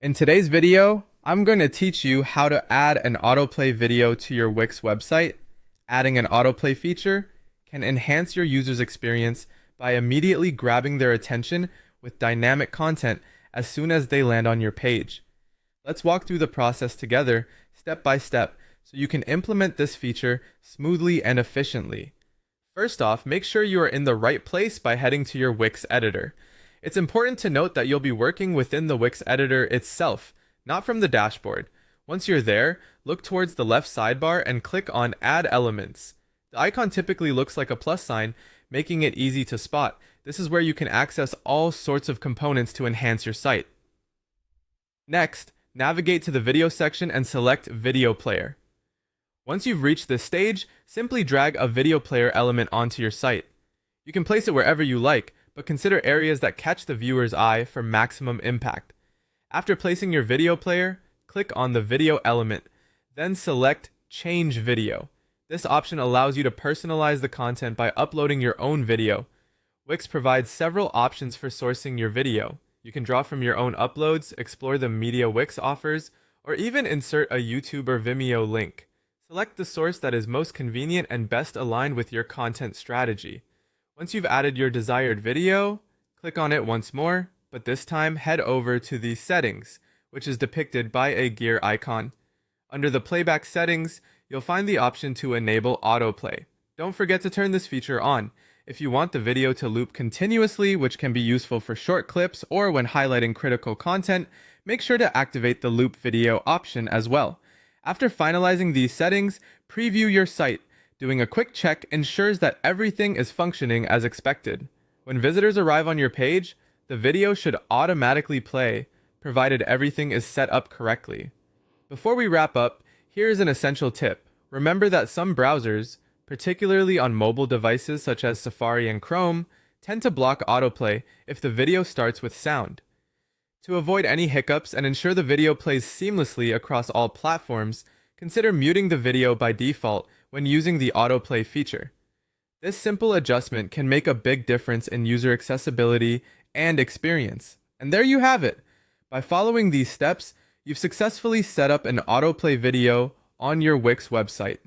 In today's video, I'm going to teach you how to add an autoplay video to your Wix website. Adding an autoplay feature can enhance your user's experience by immediately grabbing their attention with dynamic content as soon as they land on your page. Let's walk through the process together, step by step, so you can implement this feature smoothly and efficiently. First off, make sure you are in the right place by heading to your Wix editor. It's important to note that you'll be working within the Wix editor itself, not from the dashboard. Once you're there, look towards the left sidebar and click on Add Elements. The icon typically looks like a plus sign, making it easy to spot. This is where you can access all sorts of components to enhance your site. Next, navigate to the video section and select Video Player. Once you've reached this stage, simply drag a video player element onto your site. You can place it wherever you like, but consider areas that catch the viewer's eye for maximum impact. After placing your video player, click on the video element, then select Change Video. This option allows you to personalize the content by uploading your own video. Wix provides several options for sourcing your video. You can draw from your own uploads, explore the media Wix offers, or even insert a YouTube or Vimeo link. Select the source that is most convenient and best aligned with your content strategy. Once you've added your desired video, click on it once more, but this time head over to the Settings, which is depicted by a gear icon. Under the playback settings, you'll find the option to enable autoplay. Don't forget to turn this feature on. If you want the video to loop continuously, which can be useful for short clips or when highlighting critical content, make sure to activate the loop video option as well. After finalizing these settings, preview your site. Doing a quick check ensures that everything is functioning as expected. When visitors arrive on your page, the video should automatically play, provided everything is set up correctly. Before we wrap up, here is an essential tip. Remember that some browsers, particularly on mobile devices such as Safari and Chrome, tend to block autoplay if the video starts with sound. To avoid any hiccups and ensure the video plays seamlessly across all platforms, consider muting the video by default when using the autoplay feature. This simple adjustment can make a big difference in user accessibility and experience. And there you have it. By following these steps, you've successfully set up an autoplay video on your Wix website.